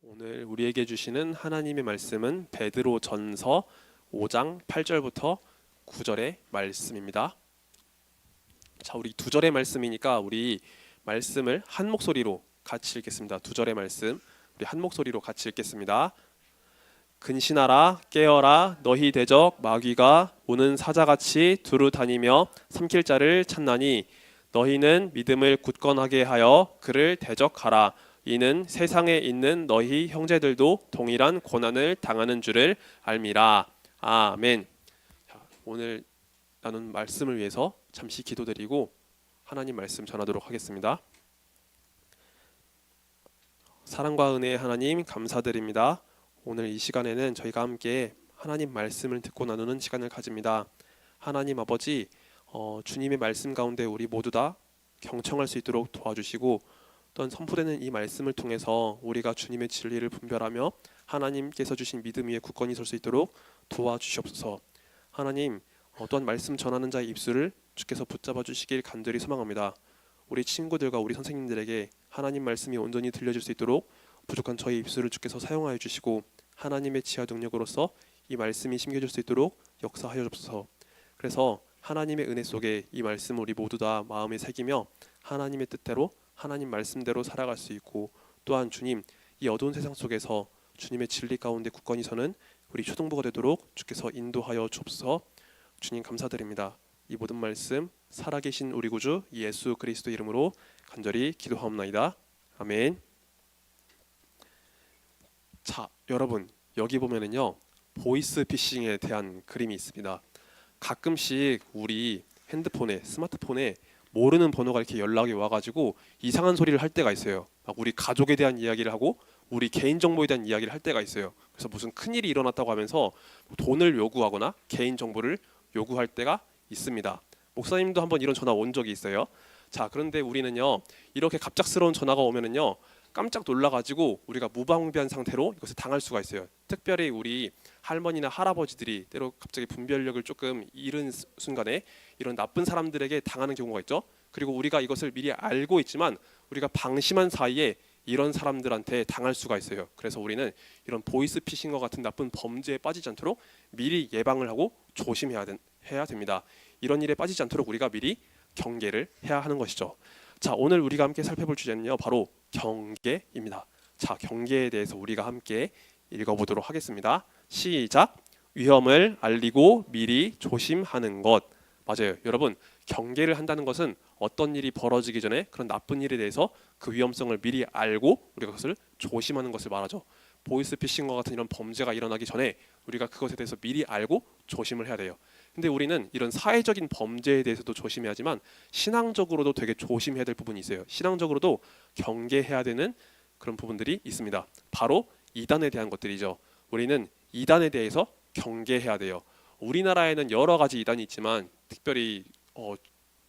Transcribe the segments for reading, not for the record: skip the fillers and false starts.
오늘 우리에게 주시는 하나님의 말씀은 베드로전서 5장 8절부터 9절의 말씀입니다. 자, 우리 두 절의 말씀이니까 우리 말씀을 한 목소리로 같이 읽겠습니다. 두 절의 말씀 우리 한 목소리로 같이 읽겠습니다. 근신하라 깨어라 너희 대적 마귀가 오는 사자같이 두루 다니며 삼킬 자를 찾나니 너희는 믿음을 굳건하게 하여 그를 대적하라. 이는 세상에 있는 너희 형제들도 동일한 고난을 당하는 줄을 알미라. 아멘. 자, 오늘 나눈 말씀을 위해서 잠시 기도드리고 하나님 말씀 전하도록 하겠습니다. 사랑과 은혜의 하나님 감사드립니다. 오늘 이 시간에는 저희가 함께 하나님 말씀을 듣고 나누는 시간을 가집니다. 하나님 아버지, 주님의 말씀 가운데 우리 모두 다 경청할 수 있도록 도와주시고 또한 선포되는 이 말씀을 통해서 우리가 주님의 진리를 분별하며 하나님께서 주신 믿음 위에 굳건히 설 수 있도록 도와주시옵소서. 하나님, 또한 말씀 전하는 자의 입술을 주께서 붙잡아 주시길 간절히 소망합니다. 우리 친구들과 우리 선생님들에게 하나님 말씀이 온전히 들려질 수 있도록 부족한 저희 입술을 주께서 사용하여 주시고 하나님의 지하 능력으로서 이 말씀이 심겨질 수 있도록 역사하여 주옵소서. 그래서 하나님의 은혜 속에 이 말씀을 우리 모두 다 마음에 새기며 하나님의 뜻대로 하나님 말씀대로 살아갈 수 있고 또한 주님 이 어두운 세상 속에서 주님의 진리 가운데 굳건히 서는 우리 초등부가 되도록 주께서 인도하여 주옵소서. 주님 감사드립니다. 이 모든 말씀 살아계신 우리 구주 예수 그리스도 이름으로 간절히 기도하옵나이다. 아멘. 자, 여러분 여기 보면은요 보이스 피싱에 대한 그림이 있습니다. 가끔씩 우리 핸드폰에 스마트폰에 모르는 번호가 이렇게 연락이 와가지고 이상한 소리를 할 때가 있어요. 막 우리 가족에 대한 이야기를 하고 우리 개인정보에 대한 이야기를 할 때가 있어요. 그래서 무슨 큰일이 일어났다고 하면서 돈을 요구하거나 개인정보를 요구할 때가 있습니다. 목사님도 한번 이런 전화 온 적이 있어요. 자, 그런데 우리는요 이렇게 갑작스러운 전화가 오면은요 깜짝 놀라가지고 우리가 무방비한 상태로 이것을 당할 수가 있어요. 특별히 우리 할머니나 할아버지들이 때로 갑자기 분별력을 조금 잃은 순간에 이런 나쁜 사람들에게 당하는 경우가 있죠. 그리고 우리가 이것을 미리 알고 있지만 우리가 방심한 사이에 이런 사람들한테 당할 수가 있어요. 그래서 우리는 이런 보이스피싱과 같은 나쁜 범죄에 빠지지 않도록 미리 예방을 하고 조심해야 됩니다. 이런 일에 빠지지 않도록 우리가 미리 경계를 해야 하는 것이죠. 자, 오늘 우리가 함께 살펴볼 주제는요 바로 경계입니다. 자, 경계에 대해서 우리가 함께 읽어보도록 하겠습니다. 시작. 위험을 알리고 미리 조심하는 것. 맞아요. 여러분, 경계를 한다는 것은 어떤 일이 벌어지기 전에 그런 나쁜 일에 대해서 그 위험성을 미리 알고 우리가 그것을 조심하는 것을 말하죠. 보이스피싱과 같은 이런 범죄가 일어나기 전에 우리가 그것에 대해서 미리 알고 조심을 해야 돼요. 근데 우리는 이런 사회적인 범죄에 대해서도 조심해야지만 신앙적으로도 되게 조심해야 될 부분이 있어요. 신앙적으로도 경계해야 되는 그런 부분들이 있습니다. 바로 이단에 대한 것들이죠. 우리는 이단에 대해서 경계해야 돼요. 우리나라에는 여러 가지 이단이 있지만 특별히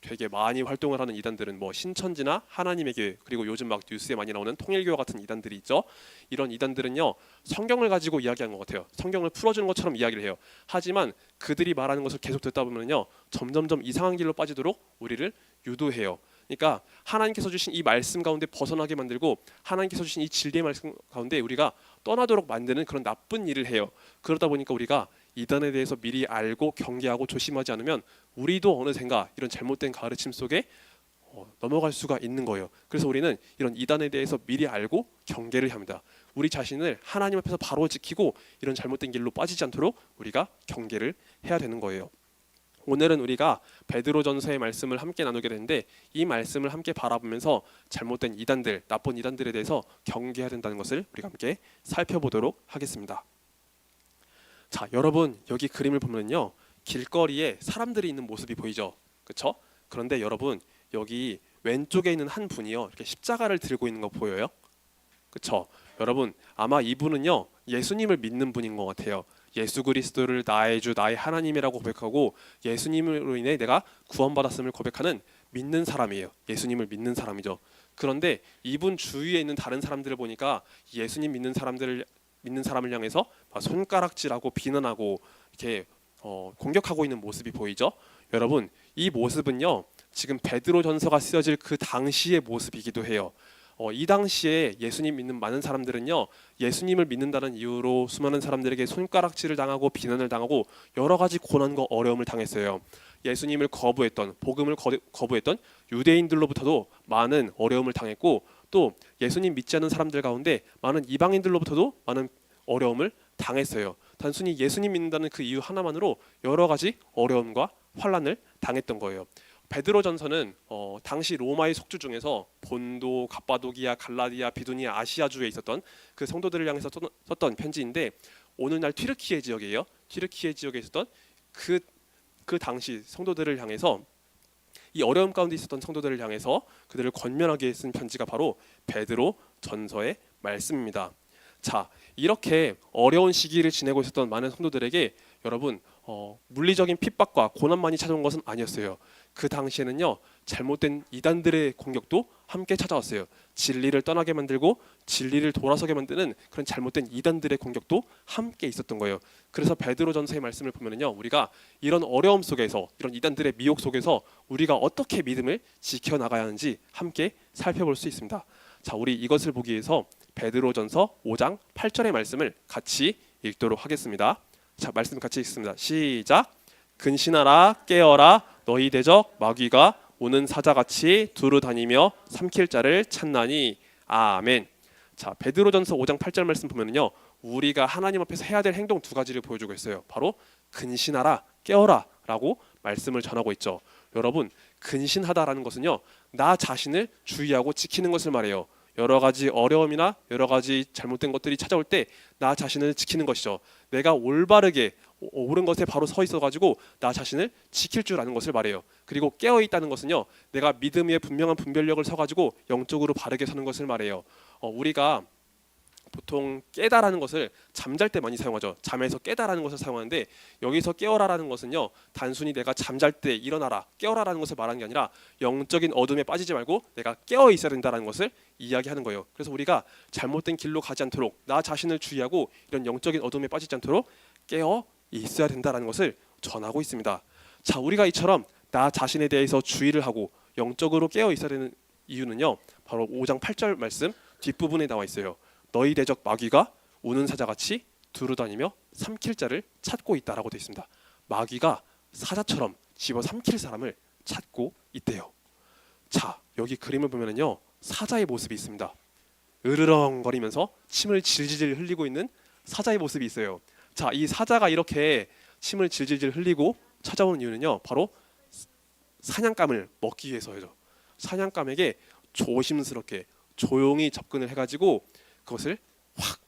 되게 많이 활동을 하는 이단들은 뭐 신천지나 하나님의 교회, 그리고 요즘 막 뉴스에 많이 나오는 통일교와 같은 이단들이 있죠. 이런 이단들은요 성경을 가지고 이야기하는 것 같아요. 성경을 풀어주는 것처럼 이야기를 해요. 하지만 그들이 말하는 것을 계속 듣다 보면요 점점점 이상한 길로 빠지도록 우리를 유도해요. 그러니까 하나님께서 주신 이 말씀 가운데 벗어나게 만들고 하나님께서 주신 이 진리의 말씀 가운데 우리가 떠나도록 만드는 그런 나쁜 일을 해요. 그러다 보니까 우리가 이단에 대해서 미리 알고 경계하고 조심하지 않으면 우리도 어느샌가 이런 잘못된 가르침 속에 넘어갈 수가 있는 거예요. 그래서 우리는 이런 이단에 대해서 미리 알고 경계를 합니다. 우리 자신을 하나님 앞에서 바로 지키고 이런 잘못된 길로 빠지지 않도록 우리가 경계를 해야 되는 거예요. 오늘은 우리가 베드로전서의 말씀을 함께 나누게 되는데 이 말씀을 함께 바라보면서 잘못된 이단들, 나쁜 이단들에 대해서 경계해야 된다는 것을 우리가 함께 살펴보도록 하겠습니다. 자, 여러분 여기 그림을 보면요 길거리에 사람들이 있는 모습이 보이죠, 그렇죠? 그런데 여러분 여기 왼쪽에 있는 한 분이요 이렇게 십자가를 들고 있는 거 보여요? 그렇죠? 여러분 아마 이분은요 예수님을 믿는 분인 것 같아요. 예수 그리스도를 나의 주 나의 하나님이라고 고백하고 예수님으로 인해 내가 구원받았음을 고백하는 믿는 사람이에요. 예수님을 믿는 사람이죠. 그런데 이분 주위에 있는 다른 사람들을 보니까 예수님 믿는 사람을 향해서 손가락질하고 비난하고 이렇게 공격하고 있는 모습이 보이죠. 여러분 이 모습은요 지금 베드로전서가 쓰여질 그 당시의 모습이기도 해요. 이 당시에 예수님 믿는 많은 사람들은요, 예수님을 믿는다는 이유로 수많은 사람들에게 손가락질을 당하고 비난을 당하고 여러 가지 고난과 어려움을 당했어요. 예수님을 거부했던, 복음을 거부했던 유대인들로부터도 많은 어려움을 당했고, 또 예수님 믿지 않는 사람들 가운데 많은 이방인들로부터도 많은 어려움을 당했어요. 단순히 예수님 믿는다는 그 이유 하나만으로 여러 가지 어려움과 환란을 당했던 거예요. 베드로전서는 당시 로마의 속주 중에서 본도, 갑바도기아, 갈라디아, 비두니아, 아시아주에 있었던 그 성도들을 향해서 썼던 편지인데, 오늘날 튀르키예 지역이에요. 튀르키예 지역에 있었던 그 당시 성도들을 향해서, 이 어려움 가운데 있었던 성도들을 향해서 그들을 권면하게 쓴 편지가 바로 베드로 전서의 말씀입니다. 자, 이렇게 어려운 시기를 지내고 있었던 많은 성도들에게 여러분, 물리적인 핍박과 고난만이 찾아온 것은 아니었어요. 그 당시에는요, 잘못된 이단들의 공격도 함께 찾아왔어요. 진리를 떠나게 만들고 진리를 돌아서게 만드는 그런 잘못된 이단들의 공격도 함께 있었던 거예요. 그래서 베드로전서의 말씀을 보면은요, 우리가 이런 어려움 속에서, 이런 이단들의 미혹 속에서 우리가 어떻게 믿음을 지켜나가야 하는지 함께 살펴볼 수 있습니다. 자, 우리 이것을 보기 위해서 베드로전서 5장 8절의 말씀을 같이 읽도록 하겠습니다. 자, 말씀 같이 읽습니다. 시작. 근신하라, 깨어라, 너희 대적 마귀가 오는 사자같이 두루 다니며 삼킬 자를 찾나니. 아멘. 자, 베드로전서 5장 8절 말씀 보면은요, 우리가 하나님 앞에서 해야 될 행동 두 가지를 보여주고 있어요. 바로 근신하라, 깨어라 라고 말씀을 전하고 있죠. 여러분, 근신하다라는 것은요, 나 자신을 주의하고 지키는 것을 말해요. 여러 가지 어려움이나 여러 가지 잘못된 것들이 찾아올 때 나 자신을 지키는 것이죠. 내가 올바르게 옳은 것에 바로 서 있어가지고 나 자신을 지킬 줄 아는 것을 말해요. 그리고 깨어 있다는 것은요, 내가 믿음 위에 분명한 분별력을 서가지고 영적으로 바르게 서는 것을 말해요. 우리가 보통 깨다라는 것을 잠잘 때 많이 사용하죠. 잠에서 깨다라는 것을 사용하는데, 여기서 깨어라라는 것은요, 단순히 내가 잠잘 때 일어나라, 깨어라라는 것을 말하는 게 아니라 영적인 어둠에 빠지지 말고 내가 깨어 있어야 된다는 것을 이야기하는 거예요. 그래서 우리가 잘못된 길로 가지 않도록 나 자신을 주의하고 이런 영적인 어둠에 빠지지 않도록 깨어 있어야 된다는 것을 전하고 있습니다. 자, 우리가 이처럼 나 자신에 대해서 주의를 하고 영적으로 깨어 있어야 되는 이유는요, 바로 5장 8절 말씀 뒷부분에 나와 있어요. 너희 대적 마귀가 우는 사자같이 두루다니며 삼킬 자를 찾고 있다라고 되어 있습니다. 마귀가 사자처럼 집어 삼킬 사람을 찾고 있대요. 자, 여기 그림을 보면은요, 사자의 모습이 있습니다. 으르렁거리면서 침을 질질 흘리고 있는 사자의 모습이 있어요. 자, 이 사자가 이렇게 침을 질질 흘리고 찾아오는 이유는요, 바로 사냥감을 먹기 위해서죠. 사냥감에게 조심스럽게 조용히 접근을 해가지고 그것을 확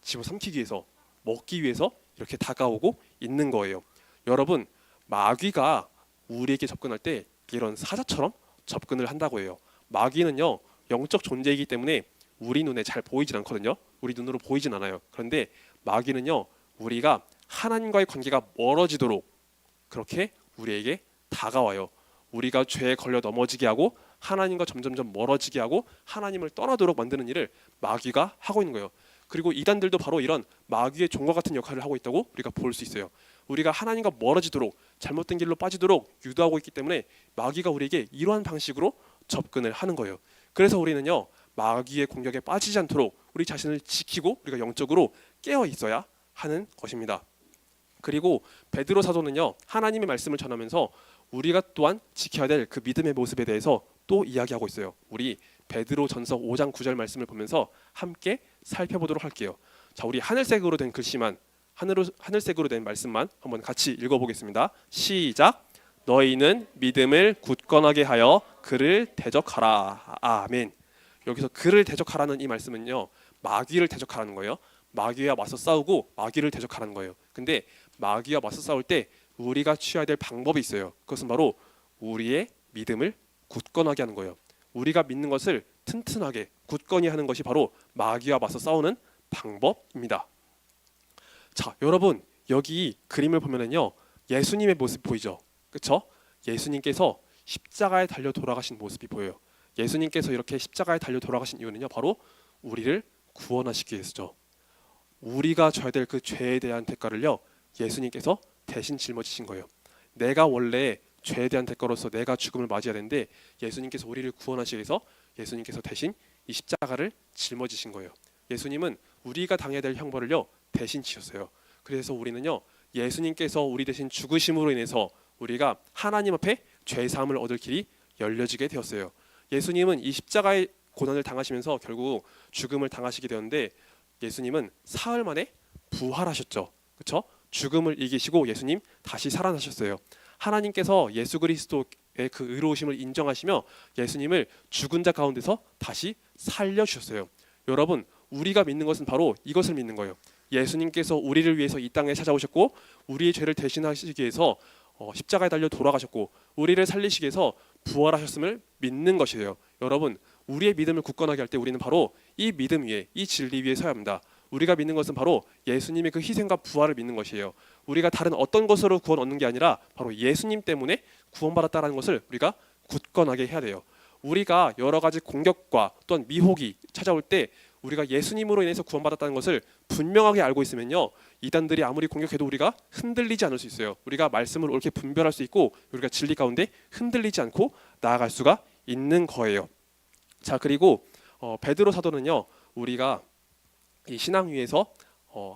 집어삼키기 위해서, 먹기 위해서 이렇게 다가오고 있는 거예요. 여러분, 마귀가 우리에게 접근할 때 이런 사자처럼 접근을 한다고 해요. 마귀는요, 영적 존재이기 때문에 우리 눈에 잘 보이진 않거든요. 우리 눈으로 보이진 않아요. 그런데 마귀는요, 우리가 하나님과의 관계가 멀어지도록 그렇게 우리에게 다가와요. 우리가 죄에 걸려 넘어지게 하고 하나님과 점점점 멀어지게 하고 하나님을 떠나도록 만드는 일을 마귀가 하고 있는 거예요. 그리고 이단들도 바로 이런 마귀의 종과 같은 역할을 하고 있다고 우리가 볼 수 있어요. 우리가 하나님과 멀어지도록, 잘못된 길로 빠지도록 유도하고 있기 때문에 마귀가 우리에게 이러한 방식으로 접근을 하는 거예요. 그래서 우리는요, 마귀의 공격에 빠지지 않도록 우리 자신을 지키고 우리가 영적으로 깨어 있어야 하는 것입니다. 그리고 베드로 사도는요, 하나님의 말씀을 전하면서 우리가 또한 지켜야 될 그 믿음의 모습에 대해서 또 이야기하고 있어요. 우리 베드로 전서 5장 9절 말씀을 보면서 함께 살펴보도록 할게요. 자, 우리 하늘색으로 된 글씨만, 하늘색으로 된 말씀만 한번 같이 읽어보겠습니다. 시작. 너희는 믿음을 굳건하게 하여 그를 대적하라. 아멘. 여기서 그를 대적하라는 이 말씀은요, 마귀를 대적하라는 거예요. 마귀와 맞서 싸우고 마귀를 대적하라는 거예요. 근데 마귀와 맞서 싸울 때 우리가 취해야 될 방법이 있어요. 그것은 바로 우리의 믿음을 굳건하게 하는 거예요. 우리가 믿는 것을 튼튼하게 굳건히 하는 것이 바로 마귀와 맞서 싸우는 방법입니다. 자, 여러분, 여기 그림을 보면은요, 예수님의 모습 보이죠? 그렇죠? 예수님께서 십자가에 달려 돌아가신 모습이 보여요. 예수님께서 이렇게 십자가에 달려 돌아가신 이유는요, 바로 우리를 구원하시기 위해서죠. 우리가 져야 될 그 죄에 대한 대가를요, 예수님께서 대신 짊어지신 거예요. 내가 원래 죄에 대한 대가로서 내가 죽음을 맞이해야 되는데 예수님께서 우리를 구원하시기 위해서 예수님께서 대신 이 십자가를 짊어지신 거예요. 예수님은 우리가 당해야 될 형벌을요 대신 지셨어요. 그래서 우리는요 예수님께서 우리 대신 죽으심으로 인해서 우리가 하나님 앞에 죄 사함을 얻을 길이 열려지게 되었어요. 예수님은 이 십자가의 고난을 당하시면서 결국 죽음을 당하시게 되었는데 예수님은 사흘 만에 부활하셨죠. 그렇죠? 죽음을 이기시고 예수님 다시 살아나셨어요. 하나님께서 예수 그리스도의 그 의로우심을 인정하시며 예수님을 죽은 자 가운데서 다시 살려주셨어요. 여러분, 우리가 믿는 것은 바로 이것을 믿는 거예요. 예수님께서 우리를 위해서 이 땅에 찾아오셨고 우리의 죄를 대신하시기 위해서 십자가에 달려 돌아가셨고 우리를 살리시기 위해서 부활하셨음을 믿는 것이에요. 여러분, 우리의 믿음을 굳건하게 할 때 우리는 바로 이 믿음 위에, 이 진리 위에 서야 합니다. 우리가 믿는 것은 바로 예수님의 그 희생과 부활을 믿는 것이에요. 우리가 다른 어떤 것으로 구원 얻는 게 아니라 바로 예수님 때문에 구원받았다는 것을 우리가 굳건하게 해야 돼요. 우리가 여러 가지 공격과 또한 미혹이 찾아올 때 우리가 예수님으로 인해서 구원받았다는 것을 분명하게 알고 있으면요, 이단들이 아무리 공격해도 우리가 흔들리지 않을 수 있어요. 우리가 말씀을 옳게 분별할 수 있고 우리가 진리 가운데 흔들리지 않고 나아갈 수가 있는 거예요. 자, 그리고 베드로 사도는요, 우리가 이 신앙 위에서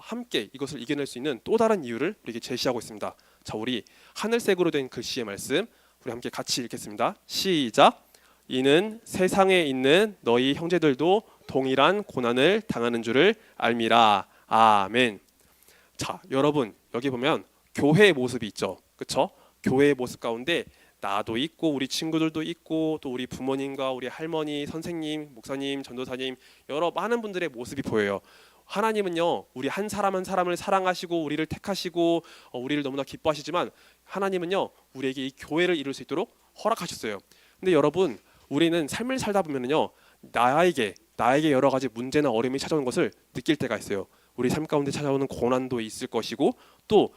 함께 이것을 이겨낼 수 있는 또 다른 이유를 우리에게 제시하고 있습니다. 자, 우리 하늘색으로 된 글씨의 말씀 우리 함께 같이 읽겠습니다. 시작. 이는 세상에 있는 너희 형제들도 동일한 고난을 당하는 줄을 알미라. 아멘. 자, 여러분, 여기 보면 교회의 모습이 있죠. 그렇죠? 교회의 모습 가운데 나도 있고 우리 친구들도 있고 또 우리 부모님과 우리 할머니, 선생님, 목사님, 전도사님 여러 많은 분들의 모습이 보여요. 하나님은요, 우리 한 사람 한 사람을 사랑하시고 우리를 택하시고 우리를 너무나 기뻐하시지만 하나님은요, 우리에게 이 교회를 이룰 수 있도록 허락하셨어요. 근데 여러분, 우리는 삶을 살다 보면은요, 나에게 여러 가지 문제나 어려움이 찾아오는 것을 느낄 때가 있어요. 우리 삶 가운데 찾아오는 고난도 있을 것이고 또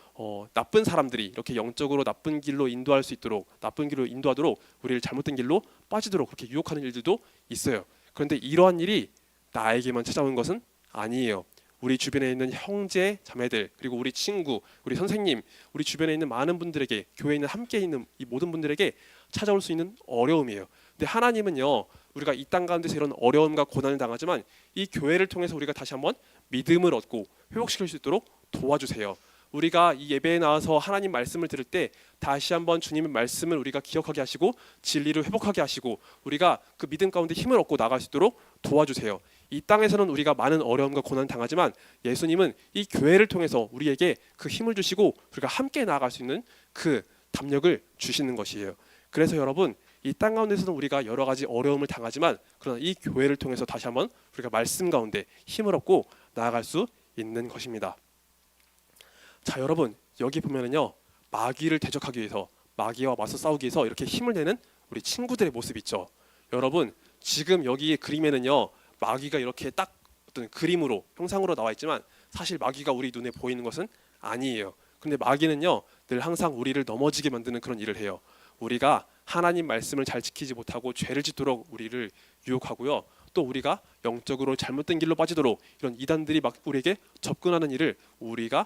나쁜 사람들이 이렇게 영적으로 나쁜 길로 인도할 수 있도록, 나쁜 길로 인도하도록 우리를 잘못된 길로 빠지도록 그렇게 유혹하는 일들도 있어요. 그런데 이러한 일이 나에게만 찾아오는 것은 아니에요. 우리 주변에 있는 형제, 자매들, 그리고 우리 친구, 우리 선생님, 우리 주변에 있는 많은 분들에게, 교회에 있는 함께 있는 이 모든 분들에게 찾아올 수 있는 어려움이에요. 근데 하나님은요, 우리가 이 땅 가운데서 이런 어려움과 고난을 당하지만 이 교회를 통해서 우리가 다시 한번 믿음을 얻고 회복시킬 수 있도록 도와주세요. 우리가 이 예배에 나와서 하나님 말씀을 들을 때 다시 한번 주님의 말씀을 우리가 기억하게 하시고 진리를 회복하게 하시고 우리가 그 믿음 가운데 힘을 얻고 나갈 수 있도록 도와주세요. 이 땅에서는 우리가 많은 어려움과 고난을 당하지만 예수님은 이 교회를 통해서 우리에게 그 힘을 주시고 우리가 함께 나아갈 수 있는 그 담력을 주시는 것이에요. 그래서 여러분, 이 땅 가운데서는 우리가 여러 가지 어려움을 당하지만 그러나 이 교회를 통해서 다시 한번 우리가 말씀 가운데 힘을 얻고 나아갈 수 있는 것입니다. 자, 여러분, 여기 보면은요, 마귀를 대적하기 위해서, 마귀와 맞서 싸우기 위해서 이렇게 힘을 내는 우리 친구들의 모습이 있죠. 여러분, 지금 여기 그림에는요, 마귀가 이렇게 딱 어떤 그림으로, 형상으로 나와 있지만 사실 마귀가 우리 눈에 보이는 것은 아니에요. 근데 마귀는요, 늘 항상 우리를 넘어지게 만드는 그런 일을 해요. 우리가 하나님 말씀을 잘 지키지 못하고 죄를 짓도록 우리를 유혹하고요. 또 우리가 영적으로 잘못된 길로 빠지도록 이런 이단들이 막 우리에게 접근하는 일을 우리가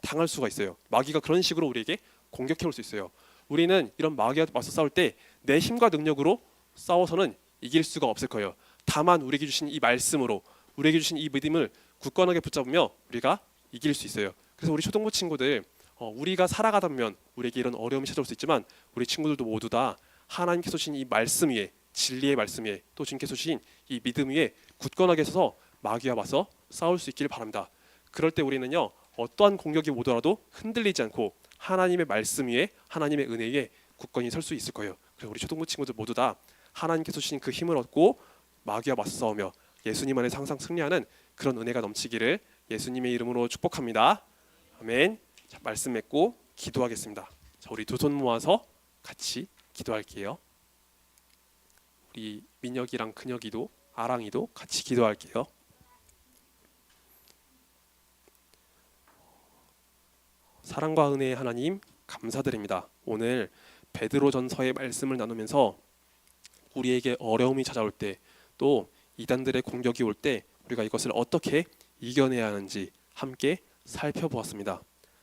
당할 수가 있어요. 마귀가 그런 식으로 우리에게 공격해 올 수 있어요. 우리는 이런 마귀와 맞서 싸울 때 내 힘과 능력으로 싸워서는 이길 수가 없을 거예요. 다만 우리에게 주신 이 말씀으로, 우리에게 주신 이 믿음을 굳건하게 붙잡으며 우리가 이길 수 있어요. 그래서 우리 초등부 친구들, 우리가 살아가다 보면 우리에게 이런 어려움이 찾아올 수 있지만 우리 친구들도 모두 다 하나님께서 주신 이 말씀 위에, 진리의 말씀 위에, 또 주님께서 주신 이 믿음 위에 굳건하게 서서 마귀와 맞서 싸울 수 있기를 바랍니다. 그럴 때 우리는요, 어떠한 공격이 오더라도 흔들리지 않고 하나님의 말씀 위에, 하나님의 은혜 위에 굳건히 설 수 있을 거예요. 그래서 우리 초등부 친구들 모두 다 하나님께서 주신 그 힘을 얻고 마귀와 맞서 싸우며 예수님 안에서 항상 승리하는 그런 은혜가 넘치기를 예수님의 이름으로 축복합니다. 아멘. 자, 말씀 맺고 기도하겠습니다. 자, 우리 두 손 모아서 같이 기도할게요. 우리 민혁이랑 근혁이도, 아랑이도 같이 기도할게요. 사랑과 은혜의 하나님, 감사드립니다. 오늘 베드로전서의 말씀을 나누면서 우리에게 어려움이 찾아올 때, 또 이단들의 공격이 올 때 우리가 이것을 어떻게 이겨내야 하는지 함께 살펴보았습니다.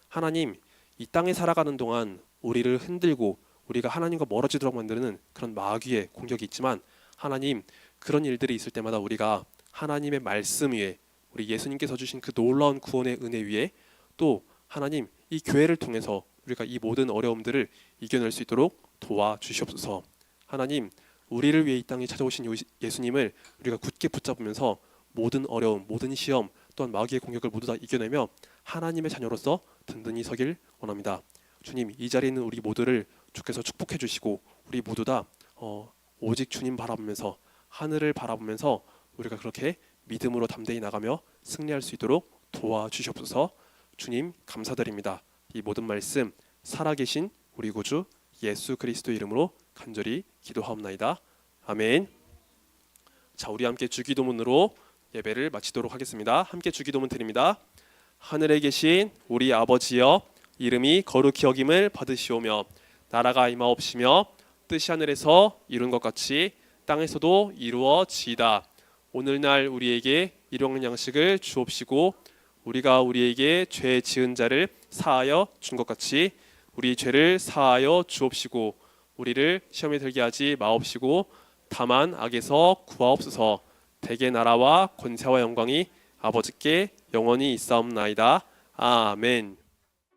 하나님, 이 땅에 살아가는 동안 우리를 흔들고 우리가 하나님과 멀어지도록 만드는 그런 마귀의 공격이 있지만 하나님, 그런 일들이 있을 때마다 우리가 하나님의 말씀 위에, 우리 예수님께서 주신 그 놀라운 구원의 은혜 위에, 또 하나님 이 교회를 통해서 우리가 이 모든 어려움들을 이겨낼 수 있도록 도와주시옵소서. 하나님, 우리를 위해 이 땅에 찾아오신 예수님을 우리가 굳게 붙잡으면서 모든 어려움, 모든 시험, 또한 마귀의 공격을 모두 다 이겨내며 하나님의 자녀로서 든든히 서길 원합니다. 주님, 이 자리에 있는 우리 모두를 주께서 축복해 주시고 우리 모두 다 오직 주님 바라보면서, 하늘을 바라보면서 우리가 그렇게 믿음으로 담대히 나가며 승리할 수 있도록 도와주시옵소서. 주님 감사드립니다. 이 모든 말씀 살아계신 우리 구주 예수 그리스도 이름으로 간절히 기도하옵나이다. 아멘. 자, 우리 함께 주기도문으로 예배를 마치도록 하겠습니다. 함께 주기도문 드립니다. 하늘에 계신 우리 아버지여, 이름이 거룩히 여김을 받으시오며 나라가 임하옵시며 뜻이 하늘에서 이룬 것 같이 땅에서도 이루어지이다. 오늘날 우리에게 일용할 양식을 주옵시고 우리가 우리에게 죄 지은 자를 사하여 준 것 같이 우리 죄를 사하여 주옵시고 우리를 시험에 들게 하지 마옵시고 다만 악에서 구하옵소서. 대개 나라와 권세와 영광이 아버지께 영원히 있사옵나이다. 아멘.